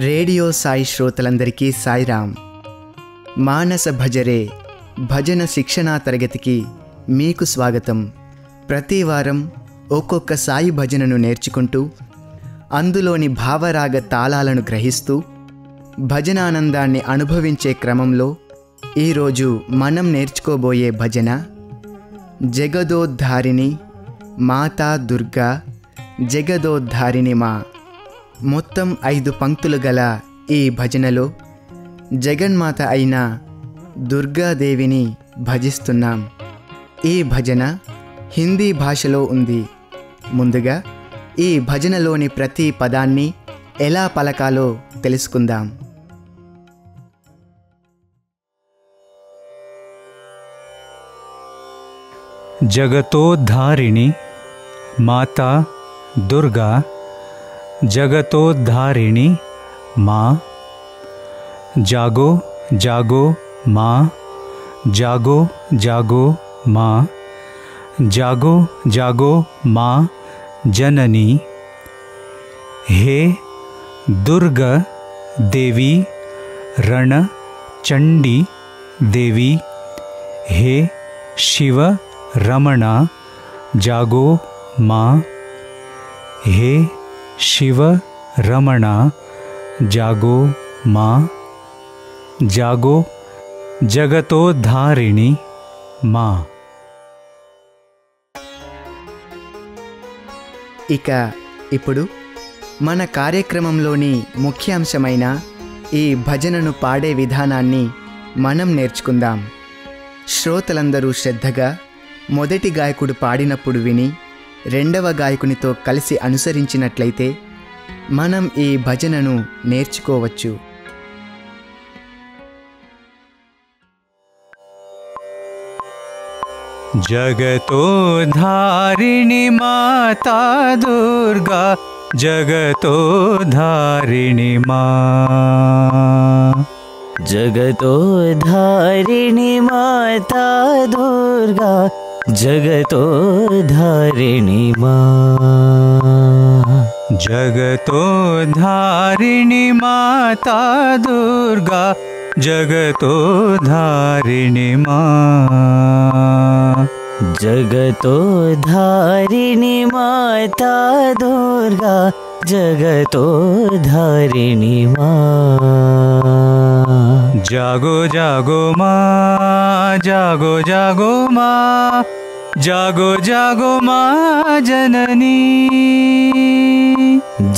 Radio Sai శ్రోతలందరికీ సాయిరామ్. మానస భజరే భజన శిక్షణా తరగతికి మీకు స్వాగతం. ప్రతి వారం ఒక్కొక్క సాయి భజనను నేర్చుకుంటూ అందులోని భావరాగ తాళాలను గ్రహిస్తూ భజనానందాన్ని అనుభవించే క్రమంలో ఈరోజు మనం నేర్చుకోబోయే భజన జగదోద్ధారిణి మాతా దుర్గా జగదోద్ధారిణి మా. మొత్తం 5 పంక్తులు గల ఈ భజనలో జగన్మాత అయిన దుర్గాదేవిని భజిస్తున్నాం. ఈ భజన హిందీ భాషలో ఉంది. ముందుగా ఈ భజనలోని ప్రతి పదాన్ని ఎలా పలకాలో తెలుసుకుందాం. జగతోద్ధారిణి మాతా దుర్గా जगतोद्धारिणी माँ. जागो जागो माँ, जागो जागो माँ, जागो जागो माँ जननी. हे दुर्गा देवी रण चंडी देवी, हे शिव रमणा जागो माँ. हे शिव रमणा जागो माँ. जागो जगतोद्धारिणी माँ. ఇక ఇప్పుడు మన కార్యక్రమంలోని ముఖ్యాంశమైన ఈ భజనను పాడే విధానాన్ని మనం నేర్చుకుందాం. శ్రోతలందరూ శ్రద్ధగా మొదటి గాయకుడు పాడినప్పుడు విని రెండవ గాయకునితో కలిసి అనుసరించినట్లయితే మనం ఈ భజనను నేర్చుకోవచ్చు. जगतोद्धारिणी माता दुर्गा जगतोद्धारिणी माँ. जगतोद्धारिणी माता दुर्गा जगतोद्धारिणी माँ. जगतोद्धारिणी माता दुर्गा जगतोद्धारिणी माँ. जगतोद्धारिणी माता दुर्गा जगतोद्धारिणी माँ. जागो जागो माँ, जागो जागो माँ, जागो जागो माँ जननी.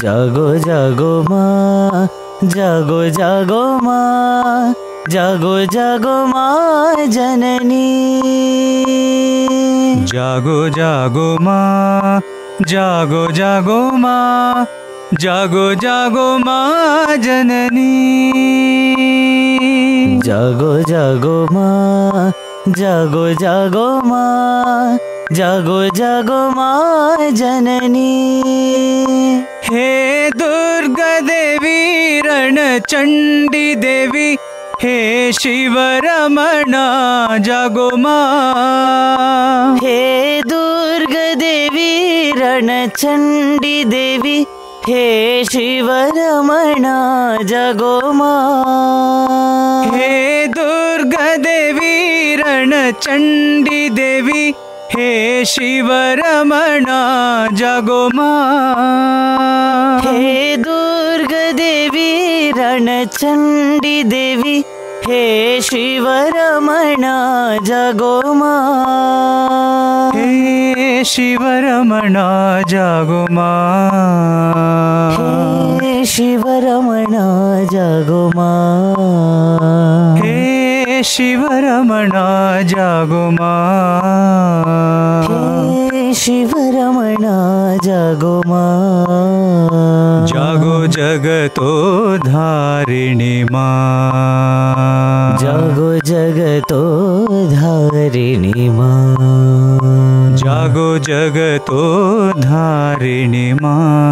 जागो जागो माँ, जागो जागो माँ, जागो जागो माँ जननी. जागो जागो माँ, जागो जागो माँ, जागो जागो माँ जननी. जागो जागो माँ, जागो जागो माँ, जागो जागो माँ जननी. हे दुर्गा देवी रण चंडी देवी, हे शिव रमणा जागो माँ. हे दुर्गा देवी रण चंडी देवी, हे शिव रमणा जागो माँ. हे दुर्गा देवी रण चंडी देवी, हे शिव रमणा जागो माँ. हे दुर्गा देवी रण चंडी देवी, हे शिव रमणा जागो माँ. हे शिव रमणा जागो माँ. हे शिव रमणा जागो माँ. हे शिव रमणा जागो माँ. हे शिव रमणा जागो माँ. जागो जगतोद्धारिणी माँ. जागो जगतोद्धारिणी माँ. जागो जगतोद्धारिणी माँ.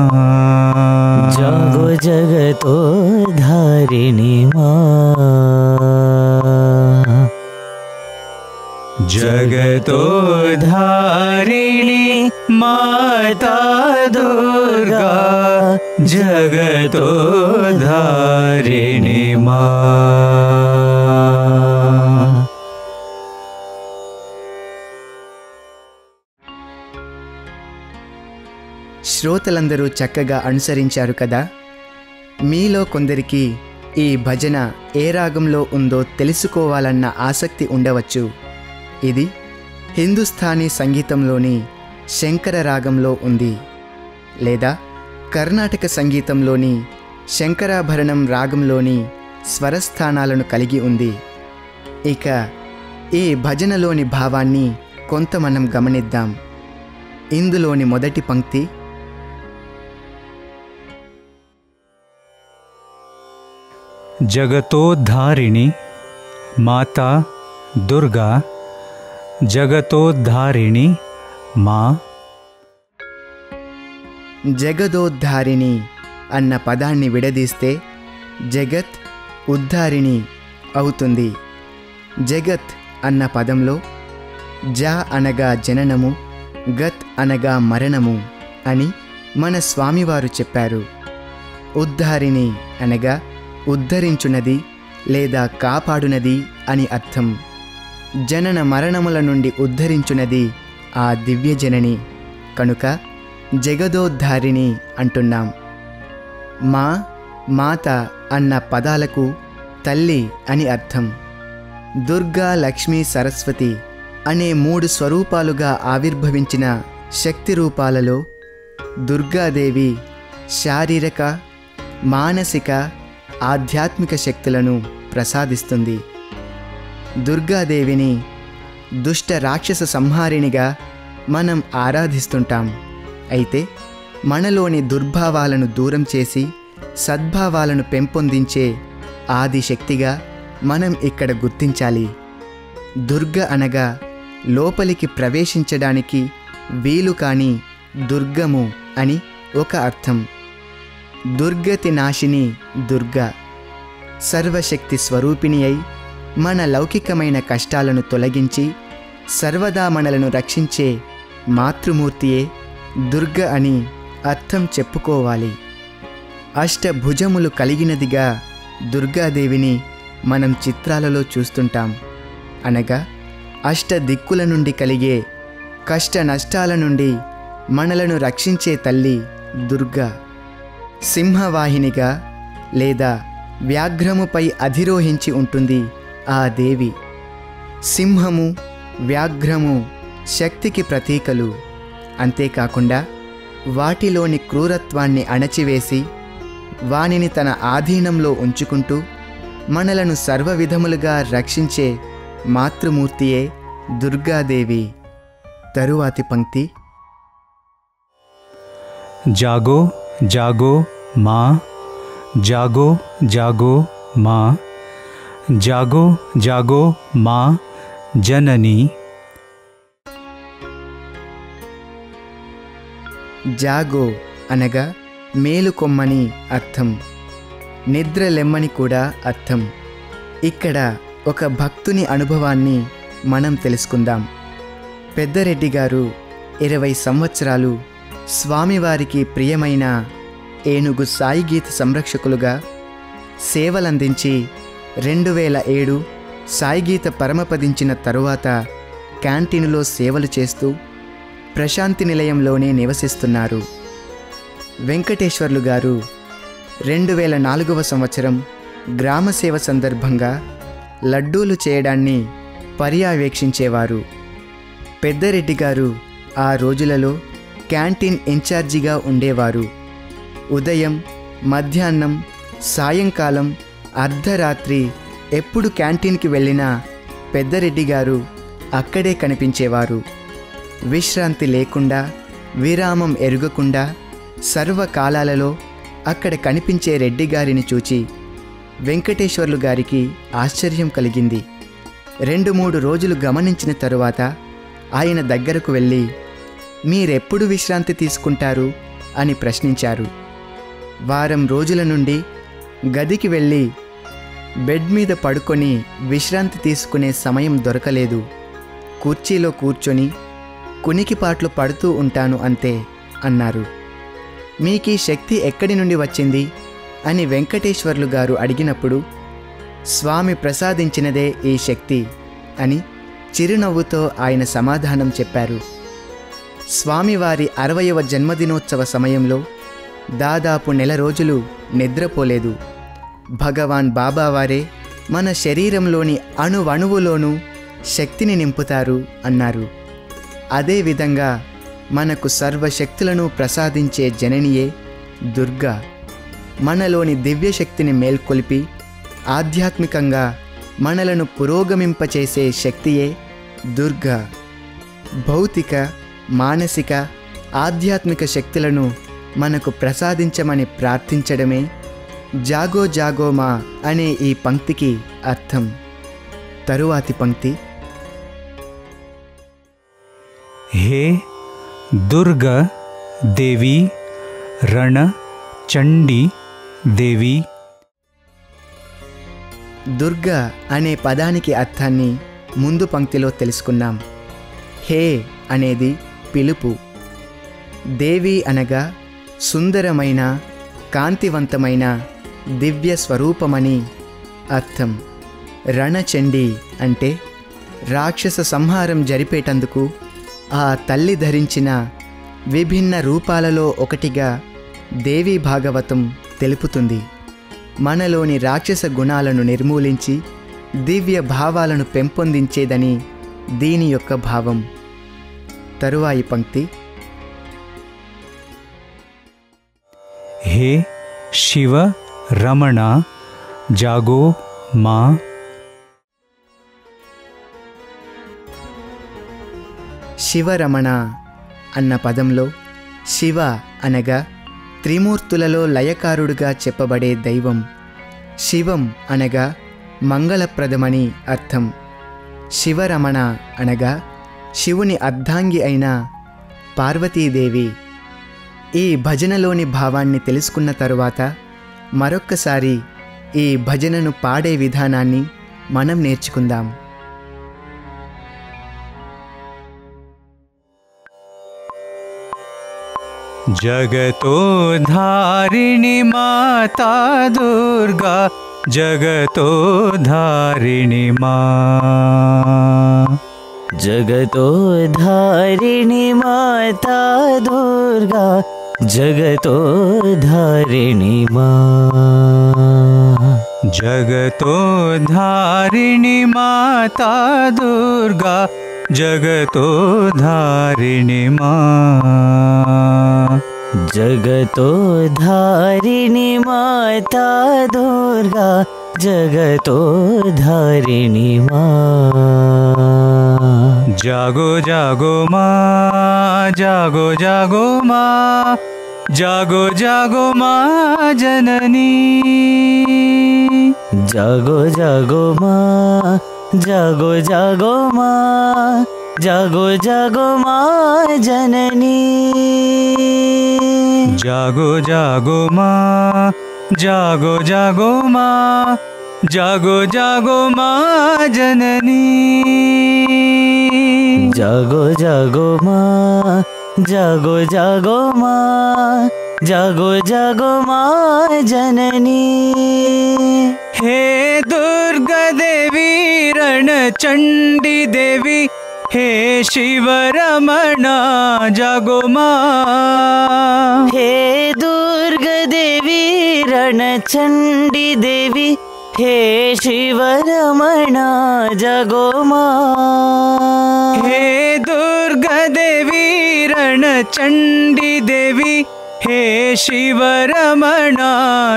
जागो जगतोद्धारिणी माँ. जगतोद्धारिणी माता दुर्गा జగతోధారిణి మా. శ్రోతలందరూ చక్కగా అనుసరించారు కదా. మీలో కొందరికి ఈ భజన ఏ రాగంలో ఉందో తెలుసుకోవాలన్న ఆసక్తి ఉండవచ్చు. ఇది హిందుస్థానీ సంగీతంలోని శంకర రాగంలో ఉంది, లేదా కర్ణాటక సంగీతంలోని శంకరాభరణం రాగంలోని స్వరస్థానాలను కలిగి ఉంది. ఇక ఈ భజనలోని భావాన్ని కొంత మనం గమనిద్దాం. ఇందులోని మొదటి పంక్తి, జగతోద్ధారిణి మాతా దుర్గా జగతోద్ధారిణి మా. జగదోద్ధారిణి అన్న పదాన్ని విడదీస్తే జగత్ ఉద్ధారిణి అవుతుంది. జగత్ అన్న పదంలో జ అనగా జననము, గత్ అనగా మరణము అని మన స్వామివారు చెప్పారు. ఉద్ధారిణి అనగా ఉద్ధరించునది లేదా కాపాడునది అని అర్థం. జనన మరణముల నుండి ఉద్ధరించునది ఆ దివ్యజనని కనుక జగదోద్ధారిణి అంటున్నాం. మా, మాత అన్న పదాలకు తల్లి అని అర్థం. దుర్గా, లక్ష్మీ, సరస్వతి అనే 3 స్వరూపాలుగా ఆవిర్భవించిన శక్తి రూపాలలో దుర్గాదేవి శారీరక, మానసిక, ఆధ్యాత్మిక శక్తులను ప్రసాదిస్తుంది. దుర్గాదేవిని దుష్ట రాక్షస సంహారిణిగా మనం ఆరాధిస్తుంటాం. అయితే మనలోని దుర్భావాలను దూరం చేసి సద్భావాలను పెంపొందించే ఆది శక్తిగా మనం ఇక్కడ గుర్తించాలి. దుర్గ అనగా లోపలికి ప్రవేశించడానికి వీలు కాని దుర్గము అని ఒక అర్థం. దుర్గతి నాశిని దుర్గా, సర్వశక్తి స్వరూపిణి అయి మన లౌకికమైన కష్టాలను తొలగించి సర్వదా మనలను రక్షించే మాతృమూర్తియే దుర్గ అని అర్థం చెప్పుకోవాలి. అష్టభుజములు కలిగినదిగా దుర్గాదేవిని మనం చిత్రాలలో చూస్తుంటాం. అనగా అష్ట దిక్కుల నుండి కలిగే కష్ట నష్టాల నుండి మనలను రక్షించే తల్లి దుర్గా. సింహవాహినిగా లేదా వ్యాఘ్రముపై అధిరోహించి ఉంటుంది ఆ దేవి. సింహము, వ్యాఘ్రము శక్తికి ప్రతీకలు. అంతేకాకుండా వాటిలోని క్రూరత్వాన్ని అణచివేసి వానిని తన ఆధీనంలో ఉంచుకుంటూ మనలను సర్వవిధములుగా రక్షించే మాతృమూర్తియే దుర్గాదేవి. తరువాతి పంక్తి, జాగో జాగో మా జాగో జాగో మా జాగో జాగో మా జనని. జాగో అనగా మేలుకొమ్మని అర్థం, నిద్రలెమ్మని కూడా అర్థం. ఇక్కడ ఒక భక్తుని అనుభవాన్ని మనం తెలుసుకుందాం. పెద్దరెడ్డి గారు 20 సంవత్సరాలు స్వామివారికి ప్రియమైన ఏనుగు సాయి గీత సంరక్షకులుగా సేవలందించి 2007 సాయి గీత పరమపదించిన తరువాత క్యాంటీనులో సేవలు చేస్తూ ప్రశాంతి నిలయంలోనే నివసిస్తున్నారు. వెంకటేశ్వర్లు గారు 2004వ సంవత్సరం గ్రామసేవ సందర్భంగా లడ్డూలు చేయడాన్ని పర్యవేక్షించేవారు. పెద్దరెడ్డి గారు ఆ రోజులలో క్యాంటీన్ ఇన్ఛార్జిగా ఉండేవారు. ఉదయం, మధ్యాహ్నం, సాయంకాలం, అర్ధరాత్రి ఎప్పుడు క్యాంటీన్కి వెళ్ళినా పెద్దరెడ్డి గారు అక్కడే కనిపించేవారు. విశ్రాంతి లేకుండా, విరామం ఎరుగకుండా సర్వకాలాలలో అక్కడ కనిపించే రెడ్డి గారిని చూచి వెంకటేశ్వర్లు గారికి ఆశ్చర్యం కలిగింది. 2-3 రోజులు గమనించిన తరువాత ఆయన దగ్గరకు వెళ్ళి, మీరెప్పుడు విశ్రాంతి తీసుకుంటారు అని ప్రశ్నించారు. వారం రోజుల నుండి గదికి వెళ్ళి బెడ్ మీద పడుకొని విశ్రాంతి తీసుకునే సమయం దొరకలేదు. కుర్చీలో కూర్చొని కునికిపాట్లు పడుతూ ఉంటాను అంతే అన్నారు. మీకీ శక్తి ఎక్కడి నుండి వచ్చింది అని వెంకటేశ్వర్లు గారు అడిగినప్పుడు, స్వామి ప్రసాదించినదే ఈ శక్తి అని చిరునవ్వుతో ఆయన సమాధానం చెప్పారు. స్వామివారి 60వ జన్మదినోత్సవ సమయంలో దాదాపు నెల రోజులు నిద్రపోలేదు. భగవాన్ బాబావారే మన శరీరంలోని అణువణువులోనూ శక్తిని నింపుతారు అన్నారు. అదేవిధంగా మనకు సర్వశక్తులను ప్రసాదించే జననియే దుర్గా. మనలోని దివ్యశక్తిని మేల్కొల్పి ఆధ్యాత్మికంగా మనలను పురోగమింపచేసే శక్తియే దుర్గా. భౌతిక, మానసిక, ఆధ్యాత్మిక శక్తులను మనకు ప్రసాదించమని ప్రార్థించడమే జాగో జాగో మా అనే ఈ పంక్తికి అర్థం. తరువాతి పంక్తి: हे दुर्गा देवी रण चंडी देवी. దుర్గా అనే పదానికి అర్థాన్ని ముందు పంక్తిలో తెలుసుకున్నాం. హే అనేది పిలుపు, దేవి అనగా సుందరమైన, కాంతివంతమైన దివ్య స్వరూపమని అర్థం. రణచండి అంటే రాక్షస సంహారం జరిపేటందుకు ఆ తల్లి ధరించిన విభిన్న రూపాలలో ఒకటిగా దేవీ భాగవతం తెలుపుతుంది. మనలోని రాక్షస గుణాలను నిర్మూలించి దివ్య భావాలను పెంపొందించేదని దీని యొక్క భావం. తరువాయి పంక్తి: हे शिव रमण जागो माँ. శివరమణ అన్న పదంలో శివ అనగా త్రిమూర్తులలో లయకారుడుగా చెప్పబడే దైవం, శివం అనగా మంగళప్రదమని అర్థం. శివరమణ అనగా శివుని అర్ధాంగి అయిన పార్వతీదేవి. ఈ భజనలోని భావాన్ని తెలుసుకున్న తరువాత మరొక్కసారి ఈ భజనను పాడే విధానాన్ని మనం నేర్చుకుందాం. जगतो धारिणी माता दुर्गा, जगतो धारिणी माँ. जगतो धारिणी माता दुर्गा, जगतो धारिणी माँ. जगतो धारिणी माता दुर्गा, जगतो धारिणी माँ. जगतो धारिणी माता दुर्गा, जगतो धारिणी माँ. जागो जागो माँ, जागो जागो माँ, जागो जागो माँ जननी. जागो जागो माँ, जागो जागो माँ, जागो जागो माँ जननी. जागो जागो माँ, जागो जागो माँ, जागो जागो माँ जननी. जागो जागो माँ, जागो जागो माँ, जागो जागो माँ जननी. हे दुर्गा देवी रणचंडी देवी, हे शिव रमणा जागो माँ. हे दुर्गा देवी रणचंडी देवी, हे शिव रमणा जागो माँ. हे दुर्गा देवी रणचंडी देवी, हे शिव रमणा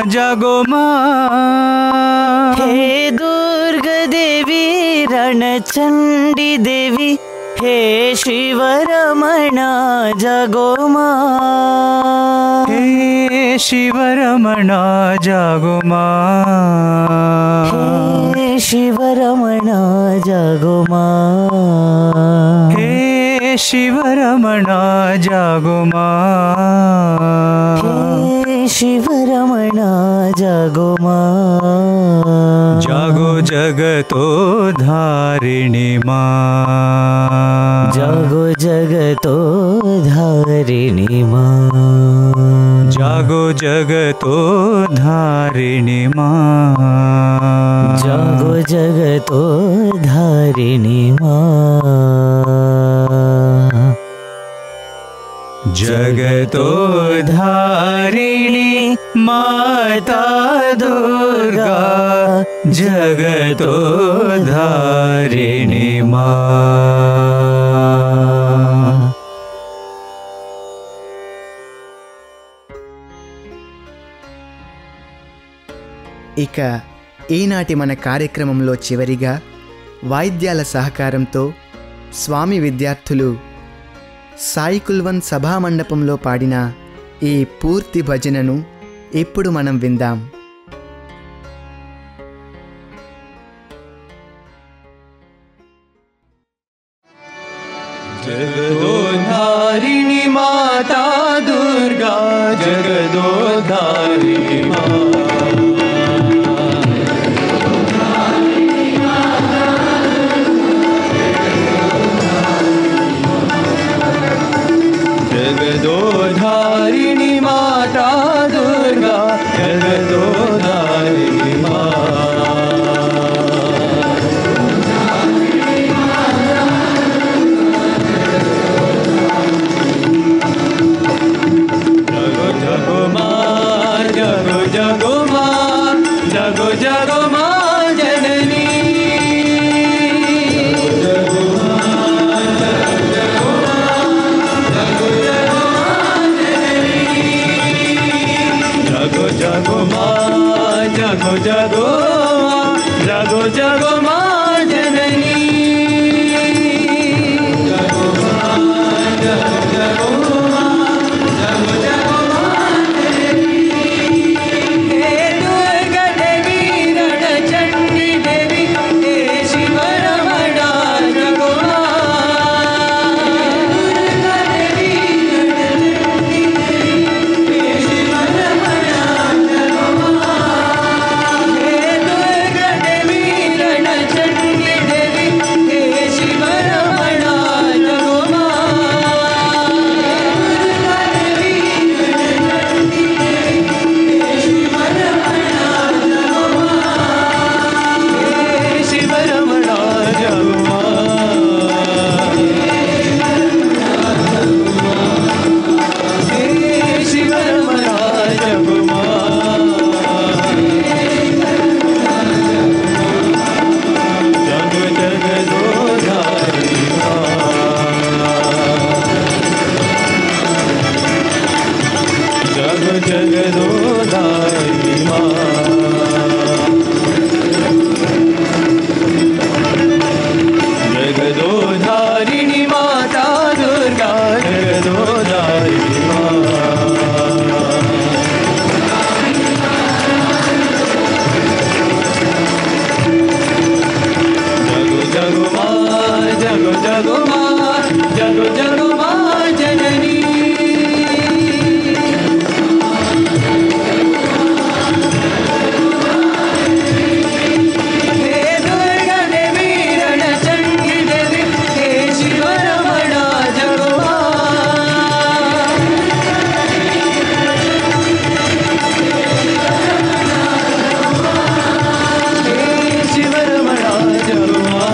जागो माँ. हे दुर्गा देवी रणचंडी देवी, हे शिव रमणा जागो माँ. हे शिव रमणा जागो माँ. हे शिव रमणा जागो माँ. हे शिव रमणा जागो माँ. हे शिव रमणा जागो माँ. जागो जगतो धारिणी माँ. जागो जगतो धारिणी माँ. जगतो धारिणि मा जागो जगतो धारिणि मा जगतो धारिणि माता दुर्गा जगतो धारिणि मा ఇక ఈనాటి మన కార్యక్రమంలో చివరిగా వాయిద్యాల సహకారంతో స్వామి విద్యార్థులు సాయి కుల్వన్ సభామండపంలో పాడిన ఈ పూర్తి భజనను ఇప్పుడు మనం విందాం. जगदोधारिणी माता दुर्गा जगदोधारिणी जगदोधारिणी माता दुर्गा जगदोधारिणी जगो जगो माँ जननी जगो जगो माँ जगो जगो जगो जगो माँ जननी जगो माँ जगो जगो माँ जगो जगो माँ जननी हे दुर्गा देवी रणचंडी देवी हे शिव रमणा जगो माँ दुर्गा देवी रणचंडी देवी हे शिव रमणा जगो माँ हे दुर्गा देवी रणचंडी देवी हे शिव रमणा जगो माँ दुर्गा देवी रणचंडी देवी हे शिव रमणा जगो माँ हे शिव रमणा जगो माँ जग जग दो धारी जग जग दो धारी जगदोधारिणी माता दुर्गा जगदोधारिणी जगो जगो माँ जगो जगो माँ जगो जगो माँ जननी हे दुर्गा देवी रणचंडी देवी हे शिव रमणा जगो माँ हे शिव रमणा जगो माँ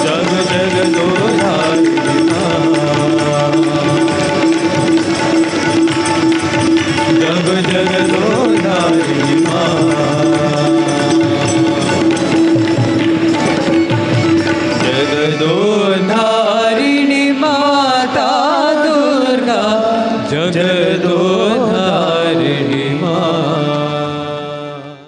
जग जग दो धारी जग जग दो धारी जगदोधारिणी माता दुर्गा जगदो